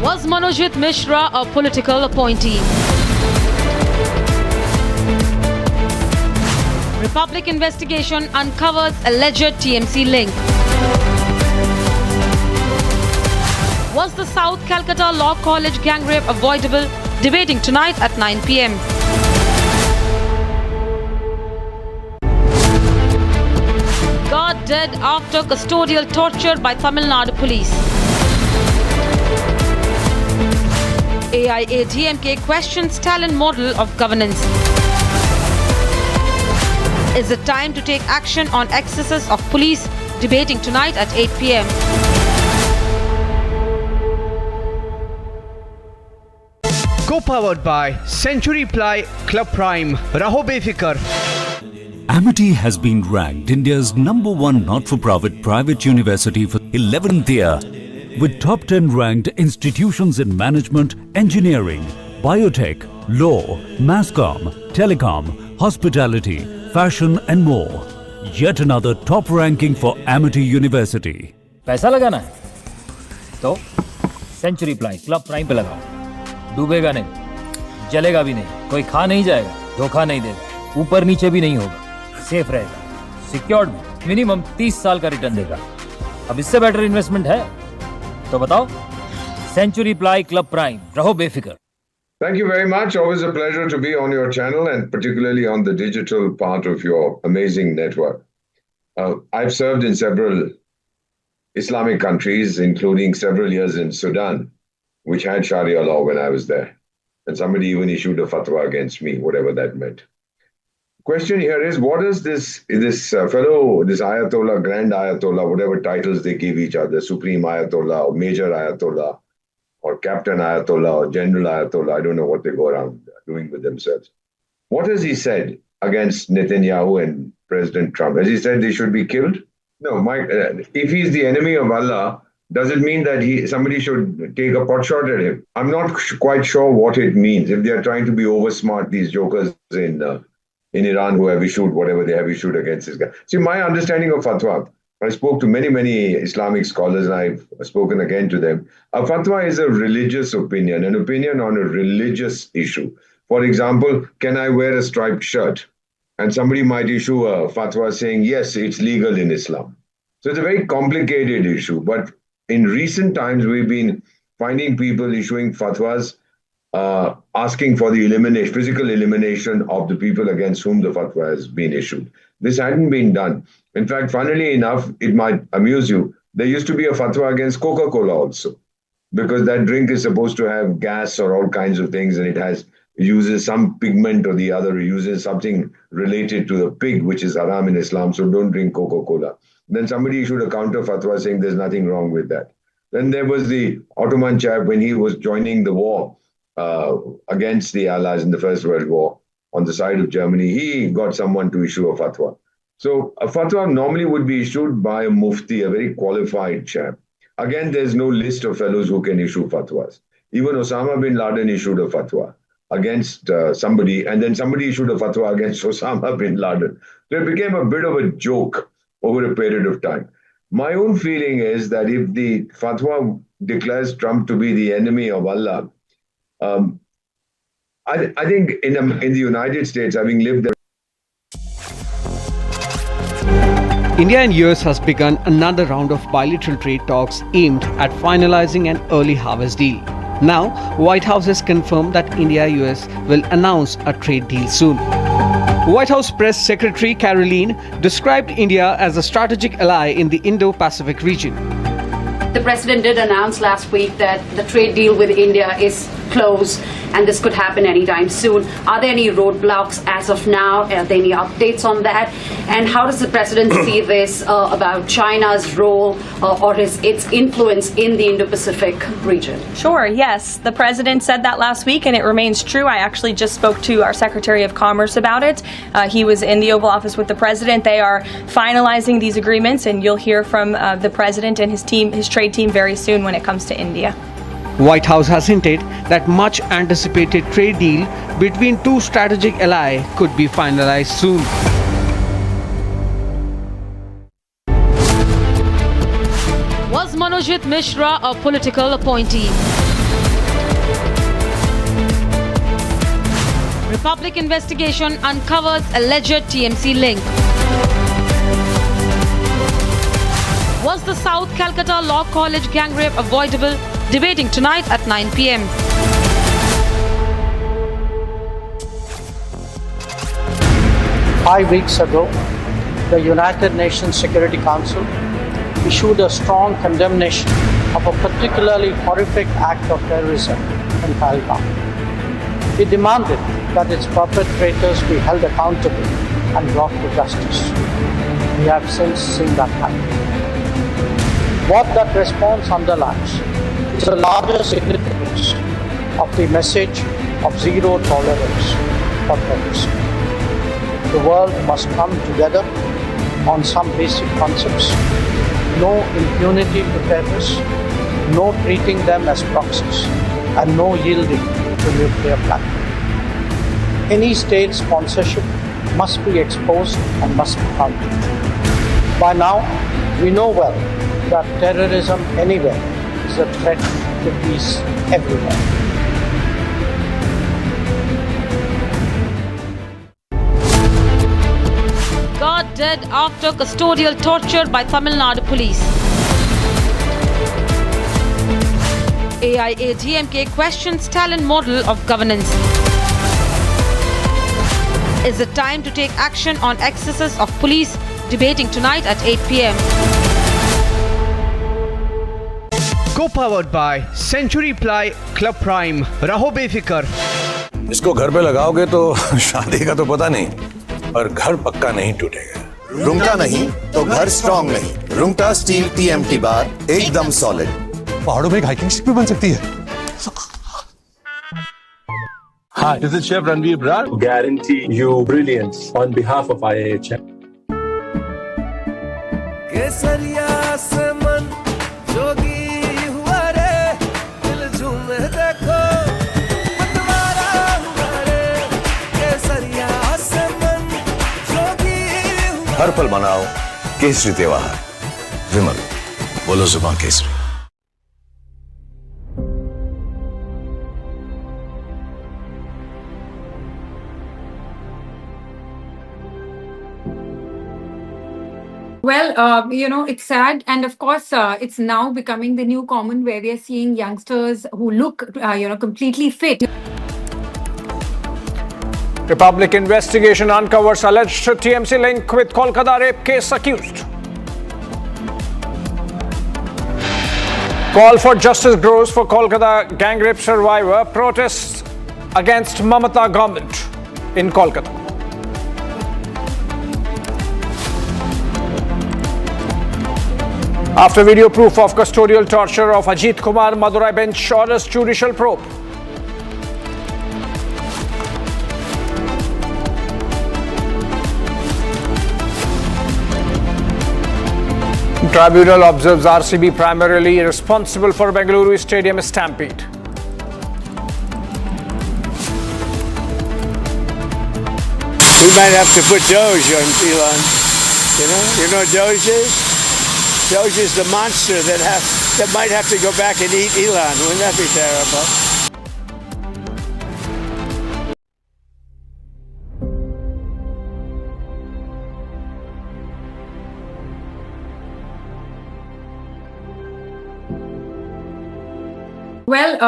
Was Monojit Mishra a political appointee? Republic investigation uncovers alleged TMC link. Was the South Calcutta Law College gang rape avoidable? Debating tonight at 9 p.m. God dead after custodial torture by Tamil Nadu police. AIADMK questions Stalin model of governance. Is it time to take action on excesses of police? Debating tonight at 8 p.m. Co-powered by Century Ply Club Prime. Raho befikar. Amity has been ranked India's #1 not-for-profit private university for 11th year, with top 10 ranked institutions in management, engineering, biotech, law, masscom, telecom, hospitality, fashion and more. Yet another top ranking for Amity University. पैसा लगाना है तो century ply club prime पे लगाओ। डूबेगा नहीं, जलेगा भी नहीं, कोई खा नहीं जाएगा, धोखा नहीं देगा, ऊपर नीचे भी नहीं होगा, सेफ रहेगा, सिक्योर्ड मिनिमम 30 साल का रिटर्न देगा। अब इससे बेटर इन्वेस्टमेंट है तो बताओ। सेंचुरी प्लाई क्लब प्राइम, रहो बेफिक्र। Thank you very much. Always a pleasure to be on your channel and particularly on the digital part of your amazing network. I've served in several Islamic countries, including several years in Sudan, which had Sharia law when I was there. And somebody even issued a fatwa against me, whatever that meant. question here is, what is this fellow, this Ayatollah, Grand Ayatollah, whatever titles they give each other, Supreme Ayatollah or Major Ayatollah or Captain Ayatollah or General Ayatollah, I don't know what they go around doing with themselves. What has he said against Netanyahu and President Trump? Has he said they should be killed? No, if he's the enemy of Allah, does it mean that somebody should take a pot shot at him? I'm not quite sure what it means. If they are trying to be oversmart, these jokers in Iran who have issued whatever they have issued against this guy. See, my understanding of fatwa, I spoke to many Islamic scholars, and I've spoken again to them. A fatwa is a religious opinion, an opinion on a religious issue. For example, can I wear a striped shirt? And somebody might issue a fatwa saying, yes, it's legal in Islam. So it's a very complicated issue. But in recent times, we've been finding people issuing fatwas asking for the physical elimination of the people against whom the fatwa has been issued. This hadn't been done. In fact, funnily enough, it might amuse you, there used to be a fatwa against Coca-Cola also, because that drink is supposed to have gas or all kinds of things, and it uses some pigment or the other, uses something related to the pig, which is haram in Islam, so don't drink Coca-Cola. Then somebody issued a counter fatwa saying there's nothing wrong with that. Then there was the Ottoman chap when he was joining the war against the Allies in the First World War on the side of Germany. He got someone to issue a fatwa. So a fatwa normally would be issued by a mufti, a very qualified chap. Again, there's no list of fellows who can issue fatwas. Even Osama bin Laden issued a fatwa against somebody, and then somebody issued a fatwa against Osama bin Laden. So it became a bit of a joke over a period of time. My own feeling is that if the fatwa declares Trump to be the enemy of Allah, I think in the United States, having lived there, India and US has begun another round of bilateral trade talks aimed at finalizing an early harvest deal. Now, White House has confirmed that India-US will announce a trade deal soon. White House Press Secretary Caroline described India as a strategic ally in the Indo-Pacific region. The president did announce last week that the trade deal with India is close and this could happen anytime soon. Are there any roadblocks as of now? Are there any updates on that? And how does the president see this about China's role or its influence in the Indo-Pacific region? Sure, yes. The president said that last week and it remains true. I actually just spoke to our Secretary of Commerce about it. He was in the Oval Office with the president. They are finalizing these agreements and you'll hear from the president and his team, his trade team, very soon when it comes to India. White House has hinted that much anticipated trade deal between two strategic allies could be finalized soon. Was Monojit Mishra a political appointee? Republic investigation uncovers alleged TMC link. Was the South Calcutta Law College gang rape avoidable? Debating tonight at 9 p.m. Five weeks ago, the United Nations Security Council issued a strong condemnation of a particularly horrific act of terrorism in Pahalgam. It demanded that its perpetrators be held accountable and brought to justice. We have since seen that happen. What that response underlines is the larger significance of the message of zero tolerance for terrorism. The world must come together on some basic concepts. No impunity to terrorists, no treating them as proxies, and no yielding to nuclear planning. Any state sponsorship must be exposed and must be countered. By now, we know well that terrorism anywhere is a threat to peace everywhere. God dead after custodial torture by Tamil Nadu police. AIADMK questions talent model of governance. Is it time to take action on excesses of police? Debating tonight at 8 p.m. Co-powered by Century Ply Club Prime. रहो बेफिक्र. इसको घर पे लगाओगे तो शादी का तो पता नहीं, पर घर पक्का नहीं टूटेगा। रुंगटा नहीं तो घर स्ट्रॉन्ग नहीं। रुंगटा स्टील TMT बार एकदम सॉलिड। पहाड़ों में एक हाइकिंग शिप भी बन सकती है। Hi, this is Chef Ranveer Brar. Guarantee you brilliance on behalf of IIHM. केसरिया से मन जोगी हुआ रे, दिल झूमे देखो मतवारा हुआ रे। केसरिया से मन जोगी हुआ। हर पल मनाओ केसरी त्योहार। विमल, बोलो जुबान Kesari. Well, it's sad. And of course, it's now becoming the new common where we are seeing youngsters who look, completely fit. Republic investigation uncovers alleged TMC link with Kolkata rape case accused. Call for justice grows for Kolkata gang rape survivor. Protests against Mamata government in Kolkata. After video proof of custodial torture of Ajith Kumar, Madurai bench orders judicial probe. Tribunal observes RCB primarily responsible for Bengaluru Stadium stampede. We might have to put Doge on Elon. You know what Doge is? Doge is the monster that might have to go back and eat Elon. Wouldn't that be terrible? Well,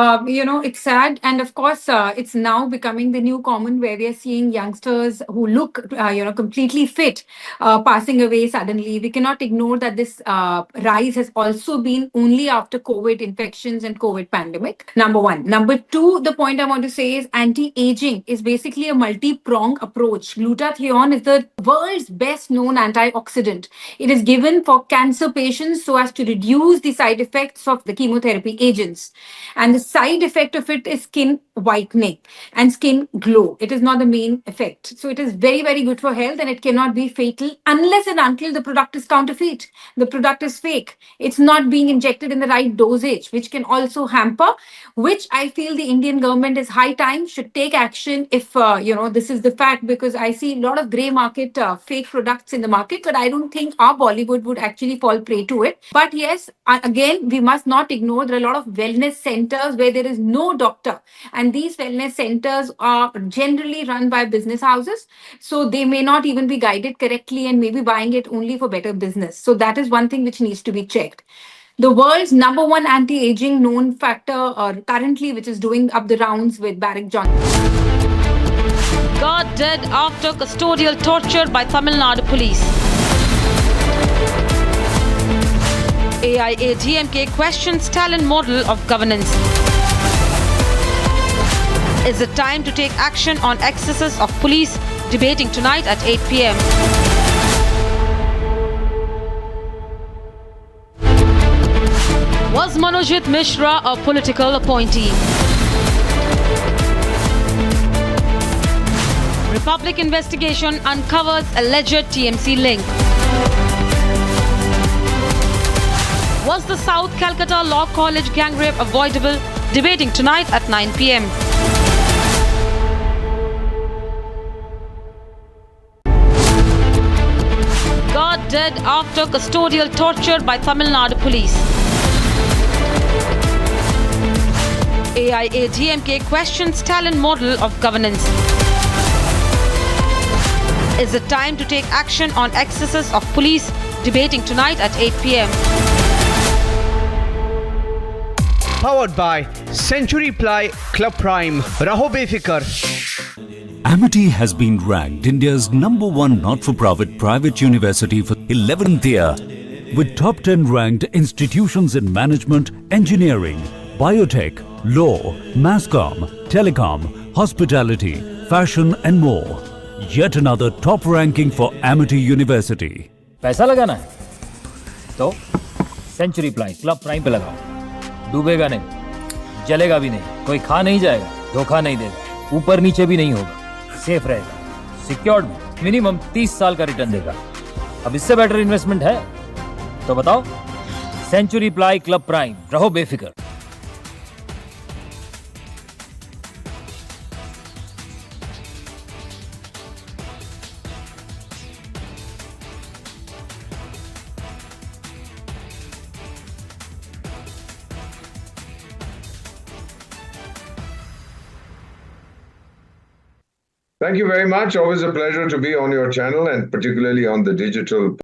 it's sad. And of course, it's now becoming the new common where we are seeing youngsters who look, completely fit, passing away suddenly. We cannot ignore that this rise has also been only after COVID infections and COVID pandemic. Number one. Number two, the point I want to say is anti-aging is basically a multi-pronged approach. Glutathione is the world's best known antioxidant. It is given for cancer patients so as to reduce the side effects of the chemotherapy agents. And the side effect of it is skin whitening and skin glow. It is not the main effect. So it is very, very good for health and it cannot be fatal unless and until the product is counterfeit. The product is fake. It's not being injected in the right dosage, which can also hamper, which I feel the Indian government is high time should take action if, this is the fact, because I see a lot of grey market fake products in the market, but I don't think our Bollywood would actually fall prey to it. But yes, again, we must not ignore there are a lot of wellness centers where there is no doctor, and these wellness centers are generally run by business houses, so they may not even be guided correctly and maybe buying it only for better business. So that is one thing which needs to be checked. The world's number one anti-aging known factor currently, which is doing up the rounds with Barrick Johnson. God dead after custodial torture by Tamil Nadu police. AIADMK questions talent model of governance. Is it time to take action on excesses of police? Debating tonight at 8 p.m. Was Monojit Mishra a political appointee? Republic investigation uncovers alleged TMC link. Was the South Calcutta Law College gang rape avoidable? Debating tonight at 9 p.m. God dead after custodial torture by Tamil Nadu police. AIADMK questions talent model of governance. Is it time to take action on excesses of police? Debating tonight at 8 p.m. Powered by Century Ply Club Prime. Raho Befikar. Amity has been ranked India's #1 not-for-profit private university for 11th year, with top 10 ranked institutions in management, engineering, biotech, law, mass comm, telecom, hospitality, fashion and more. Yet another top ranking for Amity University. पैसा लगाना है तो century ply club prime पे लगाओ, डूबेगा नहीं, जलेगा भी नहीं, कोई खा नहीं जाएगा, धोखा नहीं देगा, ऊपर नीचे भी नहीं होगा, सेफ रहेगा, सिक्योर्ड भी, मिनिमम 30 साल का रिटर्न देगा। अब इससे बेटर इन्वेस्टमेंट है तो बताओ। सेंचुरी प्लाई क्लब प्राइम, रहो बेफिक्र। Thank you very much. Always a pleasure to be on your channel and particularly on the digital